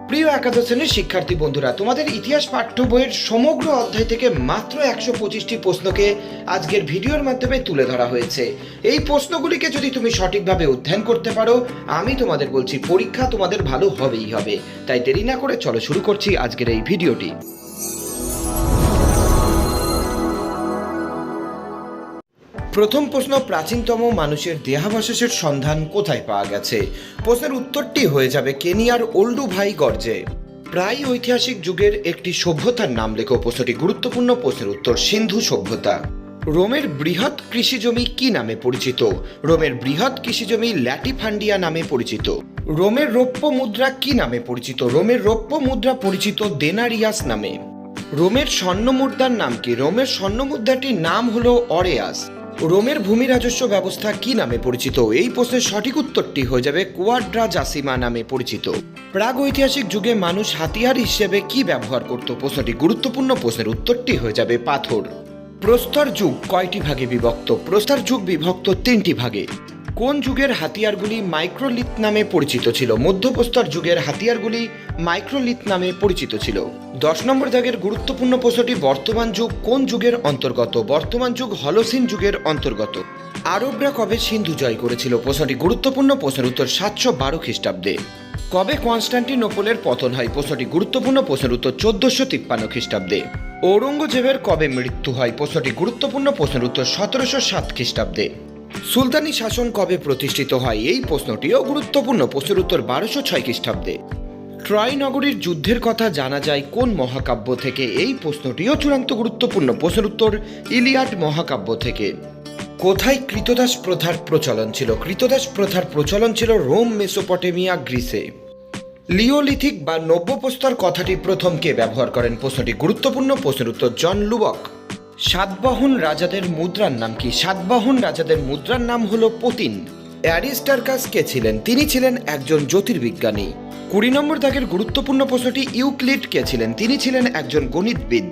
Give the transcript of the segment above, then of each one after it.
প্রিয় একাদশ শ্রেণীর শিক্ষার্থী বন্ধুরা, তোমাদের ইতিহাস পাঠ্য বইয়ের সমগ্র অধ্যায় থেকে মাত্র 125টি প্রশ্নকে আজকের ভিডিওর মাধ্যমে তুলে ধরা হয়েছে। এই প্রশ্নগুলিকে যদি তুমি সঠিকভাবে অধ্যয়ন করতে পারো, আমি তোমাদের বলছি পরীক্ষা তোমাদের ভালো হবেই হবে। তাই দেরি না করে চলো শুরু করছি আজকের এই ভিডিওটি। প্রথম প্রশ্ন, প্রাচীনতম মানুষের দেহাবশেষের সন্ধান কোথায় পাওয়া গেছে? প্রশ্নের উত্তরটি হয়ে যাবে কেনিয়ার ওল্ডুভাই গর্জে। প্রায় ঐতিহাসিক যুগের একটি সভ্যতার নাম লেখো। প্রশ্নটি গুরুত্বপূর্ণ। প্রশ্নের উত্তর সিন্ধু সভ্যতা। রোমের বৃহৎ কৃষিজমি কি নামে পরিচিত? রোমের বৃহৎ কৃষিজমি ল্যাটিফান্ডিয়া নামে পরিচিত। রোমের রৌপ্য মুদ্রা কি নামে পরিচিত? রোমের রৌপ্য মুদ্রা পরিচিত দেনারিয়াস নামে। রোমের স্বর্ণ মুদ্রার নাম কি? রোমের স্বর্ণ মুদ্রাটির নাম হলো অরেয়াস। রোমের ভূমি রাজস্ব ব্যবস্থা কি নামে পরিচিত? এই প্রশ্নের সঠিক উত্তরটি হয়ে যাবে কোয়াড্রাজাসিমা নামে পরিচিত। প্রাগ ঐতিহাসিক যুগে মানুষ হাতিয়ার হিসেবে কি ব্যবহার করত? প্রশ্নটি গুরুত্বপূর্ণ। প্রশ্নের উত্তরটি হয়ে যাবে পাথর। প্রস্তর যুগ কয়টি ভাগে বিভক্ত? প্রস্তর যুগ বিভক্ত 3টি ভাগে। কোন যুগের হাতিয়ারগুলি মাইক্রোলিথ নামে পরিচিত ছিল? মধ্যপ্রস্তর যুগের হাতিয়ারগুলি মাইক্রোলিথ নামে পরিচিত ছিল। 10 নম্বর দাগের গুরুত্বপূর্ণ প্রশ্নটি, বর্তমান যুগ কোন যুগের অন্তর্গত? বর্তমান যুগ হলোসিন যুগের অন্তর্গত। আরবরা কবে সিন্ধু জয় করেছিল? প্রশ্নটি গুরুত্বপূর্ণ। প্রশ্নের উত্তর 712 খ্রিস্টাব্দে। কবে কনস্টান্টিনোপলের পতন হয়? প্রশ্নটি গুরুত্বপূর্ণ। প্রশ্নের উত্তর 1453 খ্রিস্টাব্দে। ঔরঙ্গজেবের কবে মৃত্যু হয়? প্রশ্নটি গুরুত্বপূর্ণ। প্রশ্নের উত্তর 1707 খ্রিস্টাব্দে। সুলতানি শাসন কবে প্রতিষ্ঠিত হয়? এই প্রশ্নটিও গুরুত্বপূর্ণ। প্রশ্নের উত্তর 1206 খ্রিস্টাব্দে। ট্রয় নগরীর যুদ্ধের কথা জানা যায় কোন মহাকাব্য থেকে? এই প্রশ্নটিও চূড়ান্ত গুরুত্বপূর্ণ। প্রশ্নের উত্তর ইলিয়াড মহাকাব্য থেকে। কোথায় কৃতদাস প্রথার প্রচলন ছিল? কৃতদাস প্রথার প্রচলন ছিল রোম, মেসোপটেমিয়া, গ্রিসে। লিওলিথিক বা নব্যপ্রস্তর কথাটি প্রথম কে ব্যবহার করেন? প্রশ্নটি গুরুত্বপূর্ণ। প্রশ্নের উত্তর জন লুবক। সাতবাহন রাজাদের মুদ্রার নাম কি? সাতবাহন রাজাদের মুদ্রার নাম হলো পতিন। অ্যারিস্টার্কাস কে ছিলেন? তিনি ছিলেন একজন জ্যোতির্বিজ্ঞানী। 20 নম্বর দাগের গুরুত্বপূর্ণ প্রশ্নটি, ইউক্লিড কে ছিলেন? তিনি ছিলেন একজন গণিতবিদ।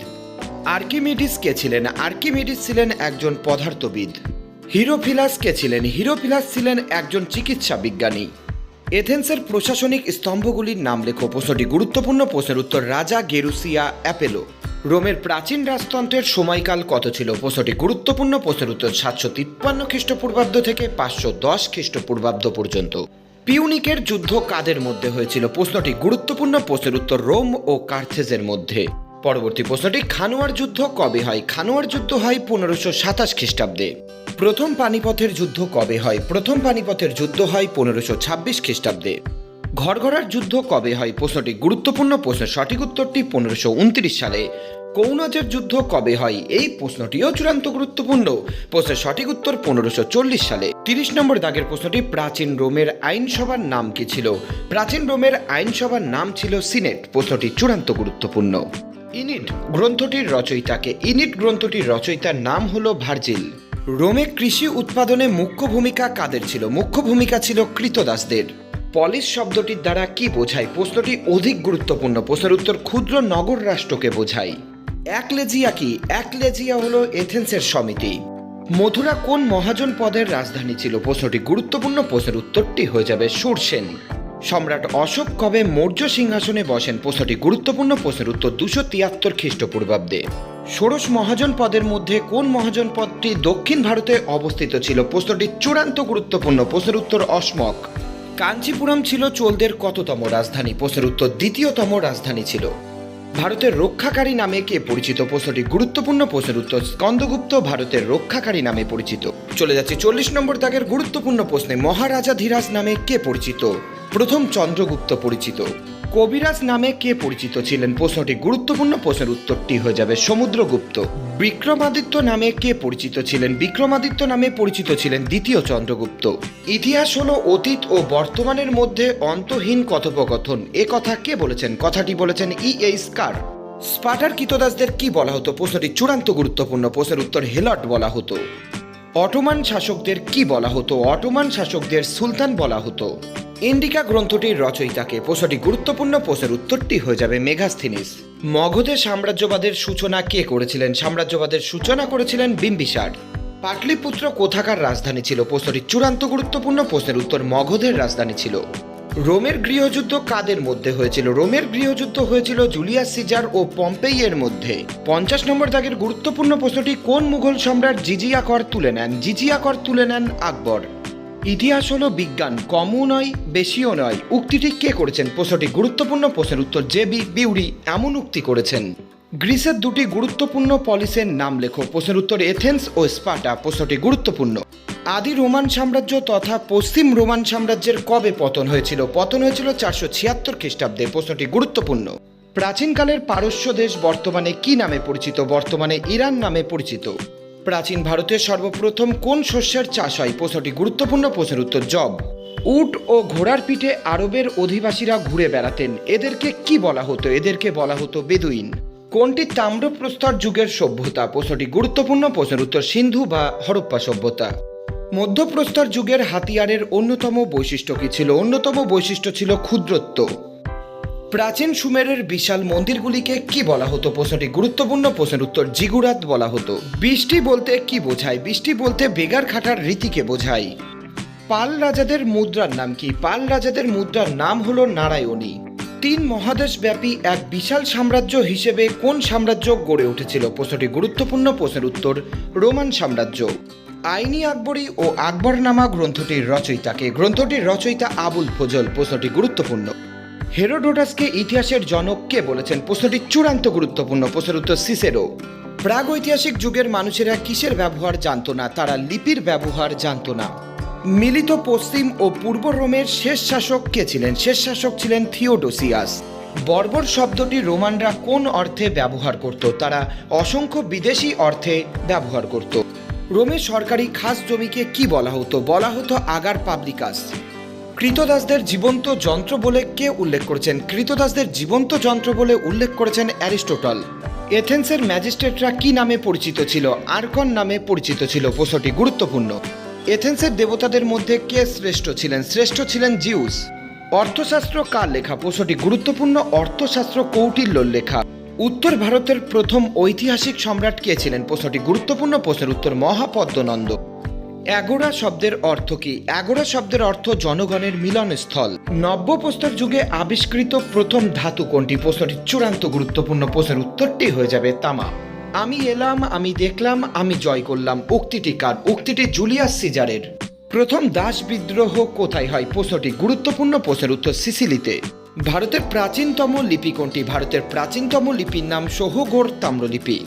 আর্কিমিডিস কে ছিলেন? আর্কিমিডিস ছিলেন একজন পদার্থবিদ। হিরোফিলাস কে ছিলেন? হিরোফিলাস ছিলেন একজন চিকিৎসা বিজ্ঞানী। এথেন্সের প্রশাসনিক স্তম্ভগুলির নাম লেখো। প্রশ্নটি গুরুত্বপূর্ণ। প্রশ্নের উত্তর রাজা গেরুসিয়া অ্যাপেলো। রোমের প্রাচীন রাজতন্ত্রের সময়কাল কত ছিল? প্রশ্নটি গুরুত্বপূর্ণ। প্রশ্নের উত্তর 753 খ্রিস্টপূর্বাব্দ থেকে 510 খ্রিস্টপূর্বাব্দ পর্যন্ত। পিউনিকের যুদ্ধ কাদের মধ্যে হয়েছিল? প্রশ্নটি গুরুত্বপূর্ণ। প্রশ্নের উত্তর রোম ও কার্থেজের মধ্যে। পরবর্তী প্রশ্নটি, খানোয়ার যুদ্ধ কবে হয়? খানোয়ার যুদ্ধ হয় 1527 খ্রিস্টাব্দে। প্রথম পানিপথের যুদ্ধ কবে হয়? প্রথম পানিপথের যুদ্ধ হয় 1526 খ্রিস্টাব্দে। ঘরঘরার যুদ্ধ কবে হয়? প্রশ্নটি গুরুত্বপূর্ণ। প্রশ্নের সঠিক উত্তরটি 1529 সালে। কৌনজের যুদ্ধ কবে হয়? এই প্রশ্নটিও চূড়ান্ত গুরুত্বপূর্ণ। প্রশ্নের সঠিক উত্তর 1540 সালে। 30 নম্বর দাগের প্রশ্নটি, প্রাচীন রোমের আইনসভার নাম কি ছিল? প্রাচীন রোমের আইনসভার নাম ছিল সিনেট। প্রশ্নটি চূড়ান্ত গুরুত্বপূর্ণ। ইনিড গ্রন্থটির রচয়িতাকে? ইনিড গ্রন্থটির রচয়িতার নাম হলো ভার্জিল। রোমে কৃষি উৎপাদনে মুখ্য ভূমিকা কাদের ছিল? মুখ্য ভূমিকা ছিল কৃতদাসদের। পলিস শব্দটির দ্বারা কি বোঝায়? প্রশ্নটি অধিক গুরুত্বপূর্ণ। প্রশ্নের উত্তর ক্ষুদ্র নগর রাষ্ট্রকে বোঝায়। একলেজিয়া কি? একলেজিয়া হলো এথেন্সের সমিতি। মথুরা কোন মহাজন পদের রাজধানী ছিল? প্রশ্নটি গুরুত্বপূর্ণ। প্রশ্নের উত্তরটি হয়ে যাবে সুরসেন। সম্রাট অশোক কবে মৌর্য সিংহাসনে বসেন? প্রশ্নটি গুরুত্বপূর্ণ। প্রশ্নের উত্তর 273 খ্রিস্টপূর্বাব্দে। ষোড়শ মহাজন পদের মধ্যে কোন মহাজন পদটি দক্ষিণ ভারতে অবস্থিত ছিল? প্রশ্নটি চূড়ান্ত গুরুত্বপূর্ণ। প্রশ্নের উত্তর অসমক। কাঞ্চিপুরম ছিল চোলদের কততম রাজধানী? প্রশ্নের উত্তর দ্বিতীয়তম রাজধানী ছিল। ভারতের রক্ষাকারী নামে কে পরিচিত? প্রশ্নটি গুরুত্বপূর্ণ। প্রশ্নের উত্তর স্কন্দগুপ্ত ভারতের রক্ষাকারী নামে পরিচিত। চলে যাচ্ছে 40 নম্বর দাগের গুরুত্বপূর্ণ প্রশ্নে, মহারাজা ধীরাজ নামে কে পরিচিত? প্রথম চন্দ্রগুপ্ত পরিচিত। কবিরাজ নামে কে পরিচিত ছিলেন? প্রশ্নটি গুরুত্বপূর্ণ। প্রশ্নের উত্তরটি হয়ে যাবে সমুদ্রগুপ্ত। বিক্রমাদিত্য নামে কে পরিচিত ছিলেন? বিক্রমাদিত্য নামে পরিচিত ছিলেন দ্বিতীয় চন্দ্রগুপ্ত। ইতিহাস হলো অতীত ও বর্তমানের মধ্যে অন্তহীন কথোপকথন। এ কথা কে বলেছেন? কথাটি বলেছেন E.H. স্কার। স্পার্টার কৃতদাসদের কি বলা হতো? প্রশ্নটি চূড়ান্ত গুরুত্বপূর্ণ। প্রশ্নের উত্তর হেলট বলা হতো। অটোমান শাসকদের কি বলা হতো? অটোমান শাসকদের সুলতান বলা হতো। ইন্ডিকা গ্রন্থটির রচয়িতাকে? প্রশ্নটি গুরুত্বপূর্ণ। প্রশ্নের উত্তরটি হয়ে যাবে মেগাস্থিনিস। মগধের সাম্রাজ্যবাদের সূচনা কে করেছিলেন? সাম্রাজ্যবাদের সূচনা করেছিলেন বিম্বিসার। পাটলিপুত্র কোথাকার রাজধানী ছিল? প্রশ্নটি চূড়ান্ত গুরুত্বপূর্ণ। প্রশ্নের উত্তর মগধের রাজধানী ছিল। রোমের গৃহযুদ্ধ কাদের মধ্যে হয়েছিল? রোমের গৃহযুদ্ধ হয়েছিল জুলিয়াস সিজার ও পম্পেইয়ের মধ্যে। 50 নম্বর দাগের গুরুত্বপূর্ণ প্রশ্নটি, কোন মুঘল সম্রাট জিজিয়া কর তুলে নেন? জিজিয়া কর তুলে নেন আকবর। ইতিহাস হলো বিজ্ঞান, কমও নয় বেশিও নয়। উক্তিটি কে করেছেন? প্রশ্নটি গুরুত্বপূর্ণ। প্রশ্নের উত্তর জে.বি. বিউরি এমন উক্তি করেছেন। গ্রিসের দুটি গুরুত্বপূর্ণ পলিসের নাম লেখো। প্রশ্নের উত্তর এথেন্স ও স্পার্টা। প্রশ্নটি গুরুত্বপূর্ণ। আদি রোমান সাম্রাজ্য তথা পশ্চিম রোমান সাম্রাজ্যের কবে পতন হয়েছিল? পতন হয়েছিল 476 খ্রিস্টাব্দে। প্রশ্নটি গুরুত্বপূর্ণ। প্রাচীনকালের পারস্য দেশ বর্তমানে কি নামে পরিচিত? বর্তমানে ইরান নামে পরিচিত। প্রাচীন ভারতের সর্বপ্রথম কোন শস্যের চাষ হয়? প্রশ্নটি গুরুত্বপূর্ণ। প্রশ্নের উত্তর জব। উট ও ঘোড়ার পিঠে আরবের অধিবাসীরা ঘুরে বেড়াতেন, এদেরকে কি বলা হতো? এদেরকে বলা হতো বেদুইন। কোনটি তাম্রপ্রস্তর যুগের সভ্যতা? প্রশ্নটি গুরুত্বপূর্ণ। প্রশ্নের উত্তর সিন্ধু বা হরপ্পা সভ্যতা। মধ্যপ্রস্তর যুগের হাতিয়ারের অন্যতম বৈশিষ্ট্য কি ছিল? অন্যতম বৈশিষ্ট্য ছিল ক্ষুদ্রত্ব। প্রাচীন সুমেরের বিশাল মন্দিরগুলিকে কি বলা হতো? প্রশ্নটি গুরুত্বপূর্ণ। প্রশ্নের উত্তর জিগুরাত বলা হতো। বৃষ্টি বলতে কি বোঝায়? বৃষ্টি বলতে বেগার খাটার রীতিকে বোঝায়। পাল রাজাদের মুদ্রার নাম কি? পাল রাজাদের মুদ্রার নাম হলো নারায়ণী। 3 মহাদেশব্যাপী এক বিশাল সাম্রাজ্য হিসেবে কোন সাম্রাজ্য গড়ে উঠেছিল? প্রশ্নটি গুরুত্বপূর্ণ। প্রশ্নের উত্তর রোমান সাম্রাজ্য। আইনি আকবরী ও আকবরনামা গ্রন্থটির রচয়িতাকে? গ্রন্থটির রচয়িতা আবুল ফজল। প্রশ্নটি গুরুত্বপূর্ণ। হেরোডোটাসকে ইতিহাসের জনক কে বলেছেন? প্রশ্নটি চূড়ান্ত গুরুত্বপূর্ণ। প্রশ্নের উত্তর সিসেরো। প্রাগৈতিহাসিক যুগের মানুষেরা কিসের ব্যবহার জানত না? তারা লিপির ব্যবহার জানত না। মিলিত পশ্চিম ও পূর্ব রোমের শেষ শাসক কে ছিলেন? শেষ শাসক ছিলেন থিওডোসিয়াস। বর্বর শব্দটি রোমানরা কোন অর্থে ব্যবহার করত? তারা অসংখ্য বিদেশি অর্থে ব্যবহার করত। রোমে সরকারি খাস জমিকে কি বলা হতো? বলা হতো আগার পাবলিকাস। কৃতদাসদের জীবন্ত যন্ত্র বলে কে উল্লেখ করেছেন? কৃতদাসদের জীবন্ত যন্ত্র বলে উল্লেখ করেছেন অ্যারিস্টটল। এথেন্সের ম্যাজিস্ট্রেটরা কি নামে পরিচিত ছিল? আর্কন নামে পরিচিত ছিল। প্রশ্নটি গুরুত্বপূর্ণ। এথেন্সের দেবতাদের মধ্যে কে শ্রেষ্ঠ ছিলেন? শ্রেষ্ঠ ছিলেন জিউস। অর্থশাস্ত্র কার লেখা? প্রশ্নটি গুরুত্বপূর্ণ। অর্থশাস্ত্র কৌটিল্যর লেখা। উত্তর ভারতের প্রথম ঐতিহাসিক সম্রাট কে ছিলেন? প্রশ্নটি গুরুত্বপূর্ণ। প্রশ্নের উত্তর মহাপদ্মনন্দ। অ্যাগোরা শব্দের অর্থ কি? অ্যাগোরা শব্দের অর্থ জনগণের মিলনস্থল। নব্যপ্রস্তর যুগে আবিষ্কৃত প্রথম ধাতু কোনটি? প্রশ্নটি চূড়ান্ত গুরুত্বপূর্ণ। প্রশ্নের উত্তরটি হয়ে যাবে তামা। আমি এলাম, আমি দেখলাম, আমি জয় করলাম। উক্তিটি কার? উক্তিটি জুলিয়াস সিজারের। প্রথম দাস বিদ্রোহ কোথায় হয়? প্রশ্নটি গুরুত্বপূর্ণ। প্রশ্নের উত্তর সিসিলিতে। ভারতের প্রাচীনতম লিপি কোনটি? ভারতের প্রাচীনতম লিপির নাম সহগড় তাম্রলিপি।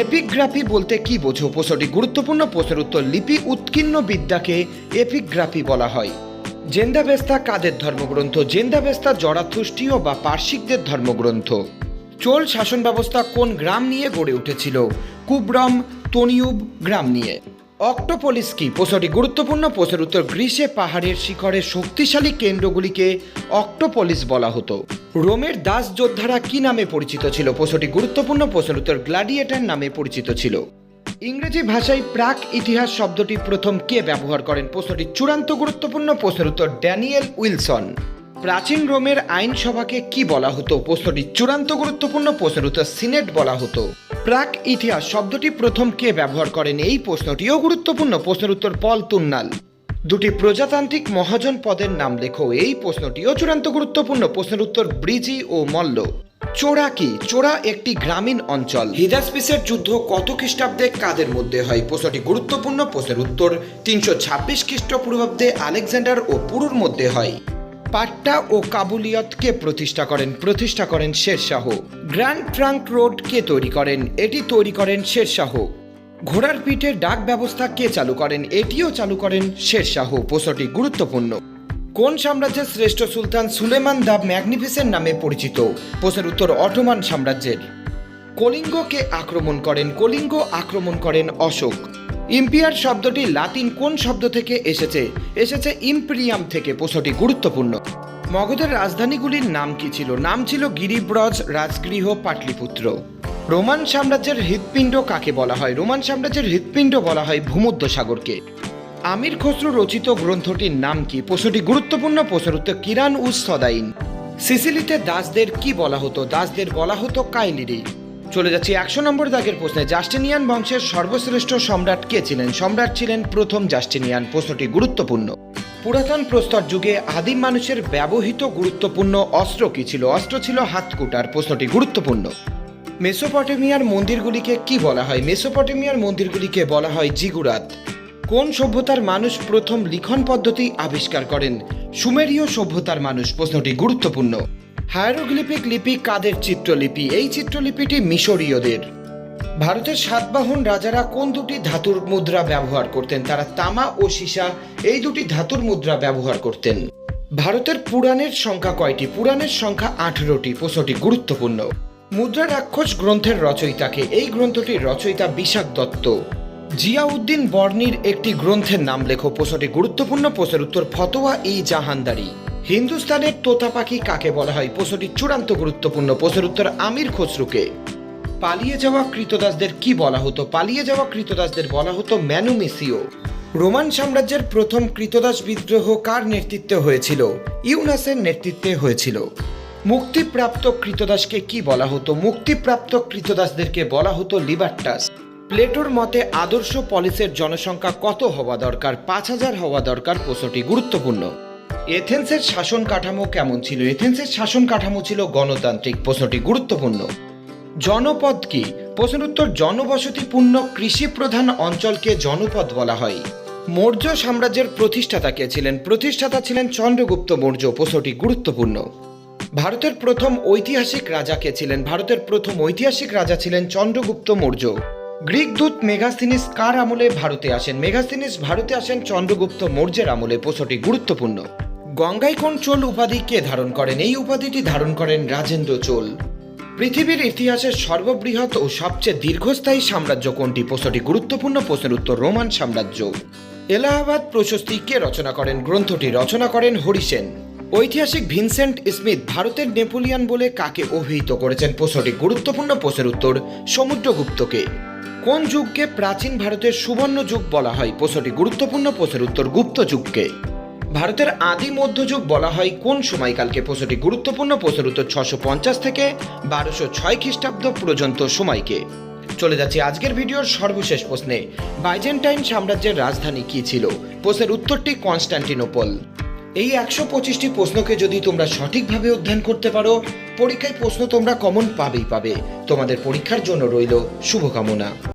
এপিগ্রাফি বলতে কি বোঝো? প্রশ্নটি গুরুত্বপূর্ণ। প্রশ্নের উত্তর লিপি উৎকীর্ণ বিদ্যাকে এপিগ্রাফি বলা হয়। জেন্দাবেস্তা কাদের ধর্মগ্রন্থ? জেন্দাবেস্তা জরাথুষ্টীয় বা পার্শ্বিকদের ধর্মগ্রন্থ। চোল শাসন ব্যবস্থা কোন গ্রাম নিয়ে গড়ে উঠেছিল? কুব্রম তোনিউব গ্রাম নিয়ে। অক্টোপলিস কি? প্রশ্নটি গুরুত্বপূর্ণ। প্রশ্নের উত্তর গ্রীসে পাহাড়ের শিখরে শক্তিশালী কেন্দ্রগুলিকে অক্টোপলিস বলা হতো। রোমের দাস যোদ্ধারা কি নামে পরিচিত ছিল? প্রশ্নটি গুরুত্বপূর্ণ। প্রশ্নের উত্তর গ্ল্যাডিয়েটর নামে পরিচিত ছিল। ইংরেজি ভাষায় প্রাক ইতিহাস শব্দটি প্রথম কে ব্যবহার করেন? প্রশ্নটি চূড়ান্ত গুরুত্বপূর্ণ। প্রশ্নের উত্তর ড্যানিয়েল উইলসন। প্রাচীন রোমের আইনসভাকে কি বলা হতো? প্রশ্নটি চূড়ান্ত গুরুত্বপূর্ণ। প্রশ্নের উত্তর সিনেট বলা হতো। প্রাক ইতিহাস শব্দটি প্রথম কে ব্যবহার করেন? এই প্রশ্নটিও গুরুত্বপূর্ণ। প্রশ্নের উত্তর পল তুন্নাল। দুটি প্রজাতান্ত্রিক মহাজন পদের নাম লেখো। এই প্রশ্নটিও চূড়ান্ত গুরুত্বপূর্ণ। প্রশ্নের উত্তর ব্রিজি ও মল্ল। চোরা কি? চোরা একটি গ্রামীণ অঞ্চল। হিদাসপিসের যুদ্ধ কত খ্রিস্টাব্দে কাদের মধ্যে হয়? প্রশ্নটি গুরুত্বপূর্ণ। প্রশ্নের উত্তর 326 খ্রিস্টপূর্বাব্দে আলেকজান্ডার ও পুরুর মধ্যে হয়। পাট্টা ও কাবুলিয়তকে প্রতিষ্ঠা করেন? প্রতিষ্ঠা করেন শেরশাহ। গ্র্যান্ড ট্রাঙ্ক রোড কে তৈরি করেন? এটি তৈরি করেন শেরশাহ। ঘোড়ার পিঠে ডাক ব্যবস্থা কে চালু করেন? এটিও চালু করেন শেরশাহ। প্রশ্নটি গুরুত্বপূর্ণ। কোন সাম্রাজ্যের শ্রেষ্ঠ সুলতান সুলেমান দ্য ম্যাগনিফিসেন্ট নামে পরিচিত? প্রশ্নের উত্তর অটোমান সাম্রাজ্যের। কলিঙ্গকে আক্রমণ করেন? কলিঙ্গ আক্রমণ করেন অশোক। ইম্পিয়ার শব্দটি লাতিন কোন শব্দ থেকে এসেছে? এসেছে ইম্পেরিয়াম থেকে। প্রশ্নটি গুরুত্বপূর্ণ। মগধের রাজধানীগুলির নাম কি ছিল? নাম ছিল গিরিব্রজ, রাজগৃহ, পাটলিপুত্র। রোমান সাম্রাজ্যের হৃৎপিণ্ড কাকে বলা হয়? রোমান সাম্রাজ্যের হৃৎপিণ্ড বলা হয় ভূমধ্যসাগরকে। আমির খসরু রচিত গ্রন্থটির নাম কি? প্রশ্নটি গুরুত্বপূর্ণ। প্রশ্নের উত্তর কিরান উস সদাইন। সিসিলিতে দাসদের কি বলা হতো? দাসদের বলা হতো কাইলিরি। চলে যাচ্ছি 100 নম্বর দাগের প্রশ্নে। জাস্টিনিয়ান বংশের সর্বশ্রেষ্ঠ সম্রাট কে ছিলেন? সম্রাট ছিলেন প্রথম জাস্টিনিয়ান। প্রশ্নটি গুরুত্বপূর্ণ। পুরাতন প্রস্তর যুগে আদিম মানুষের ব্যবহৃত গুরুত্বপূর্ণ অস্ত্র কি ছিল? অস্ত্র ছিল হাতকুটার। প্রশ্নটি গুরুত্বপূর্ণ। মেসোপটেমিয়ার মন্দিরগুলিকে কি বলা হয়? মেসোপটেমিয়ার মন্দিরগুলিকে বলা হয় জিগুরাত। কোন সভ্যতার মানুষ প্রথম লিখন পদ্ধতি আবিষ্কার করেন? সুমেরীয় সভ্যতার মানুষ। প্রশ্নটি গুরুত্বপূর্ণ। হায়ারোগ্লিফিক লিপি কাদের চিত্রলিপি? এই চিত্রলিপিটি মিশরীয়দের। ভারতের সাতবাহন রাজারা কোন দুটি ধাতুর মুদ্রা ব্যবহার করতেন? তারা তামা ও সীসা এই দুটি ধাতুর মুদ্রা ব্যবহার করতেন। ভারতের পুরাণের সংখ্যা কয়টি? পুরাণের সংখ্যা 18টি। প্রশ্নটি গুরুত্বপূর্ণ। মুদ্রা রাক্ষস গ্রন্থের রচয়িতাকে? এই গ্রন্থটির রচয়িতা বিশাখ দত্ত। জিয়াউদ্দিন বর্ণির একটি গ্রন্থের নাম লেখো। প্রশ্নটি গুরুত্বপূর্ণ। প্রশ্নের উত্তর ফতোয়া ই জাহানদারি। হিন্দুস্তানের তোতা পাখি কাকে বলা হয়? প্রশ্নটি চূড়ান্ত গুরুত্বপূর্ণ। প্রশ্নের উত্তর আমির খসরুকে। পালিয়ে যাওয়া কৃতদাসদের কি বলা হতো? পালিয়ে যাওয়া কৃতদাসদের বলা হতো ম্যানুমিসিও। রোমান সাম্রাজ্যের প্রথম কৃতদাস বিদ্রোহ কার নেতৃত্বে হয়েছিল? ইউনাসের নেতৃত্বে হয়েছিল। মুক্তিপ্রাপ্ত কৃতদাসকে কি বলা হতো? মুক্তিপ্রাপ্ত কৃতদাসদেরকে বলা হতো লিবার্টাস। প্লেটোর মতে আদর্শ পলিসের জনসংখ্যা কত হওয়া দরকার? 5000 হওয়া দরকার। প্রশ্নটি গুরুত্বপূর্ণ। এথেন্সের শাসন কাঠামো কেমন ছিল? এথেন্সের শাসন কাঠামো ছিল গণতান্ত্রিক। প্রশ্নটি গুরুত্বপূর্ণ। জনপদ কি? প্রশ্নের উত্তর জনবসতিপূর্ণ কৃষি প্রধান অঞ্চলকে জনপদ বলা হয়। মৌর্য সাম্রাজ্যের প্রতিষ্ঠাতা কে ছিলেন? প্রতিষ্ঠাতা ছিলেন চন্দ্রগুপ্ত মৌর্য। প্রশ্নটি গুরুত্বপূর্ণ। ভারতের প্রথম ঐতিহাসিক রাজা কে ছিলেন? ভারতের প্রথম ঐতিহাসিক রাজা ছিলেন চন্দ্রগুপ্ত মৌর্য। গ্রিক দূত মেগাস্তিনিস কার আমলে ভারতে আসেন? মেগাস্তিনিস ভারতে আসেন চন্দ্রগুপ্ত মৌর্যের আমলে। প্রশ্নটি গুরুত্বপূর্ণ। গঙ্গাইকোণ চোল উপাধি কে ধারণ করেন? এই উপাধিটি ধারণ করেন রাজেন্দ্র চোল। পৃথিবীর ইতিহাসের সর্ববৃহৎ ও সবচেয়ে দীর্ঘস্থায়ী সাম্রাজ্য কোনটি? প্রশ্নটি গুরুত্বপূর্ণ। প্রশ্নের উত্তর রোমান সাম্রাজ্য। এলাহাবাদ প্রশস্তি কে রচনা করেন? গ্রন্থটি রচনা করেন হরিসেন। ঐতিহাসিক ভিনসেন্ট স্মিথ ভারতের নেপোলিয়ন বলে কাকে অভিহিত করেছেন? প্রশ্নটি গুরুত্বপূর্ণ। প্রশ্নের উত্তর সমুদ্রগুপ্তকে। কোন যুগকে প্রাচীন ভারতের সুবর্ণ যুগ বলা হয়? প্রশ্নটি গুরুত্বপূর্ণ। প্রশ্নের উত্তর গুপ্ত যুগকে। ভারতের আদি মধ্যযুগ বলা হয় কোন সময়কালকে? প্রশ্নটি গুরুত্বপূর্ণ। প্রশ্নের উত্তর 650 থেকে 1206 খ্রিস্টাব্দ পর্যন্ত সময়কে। চলে যাচ্ছি আজকের ভিডিওর সর্বশেষ প্রশ্নে। বাইজেন্টাইন সাম্রাজ্যের রাজধানী কি ছিল? প্রশ্নের উত্তরটি কনস্টান্টিনোপল। এই 125টি প্রশ্নকে যদি তোমরা সঠিকভাবে অধ্যয়ন করতে পারো, পরীক্ষায় প্রশ্ন তোমরা কমন পাবেই পাবে। তোমাদের পরীক্ষার জন্য রইল শুভকামনা।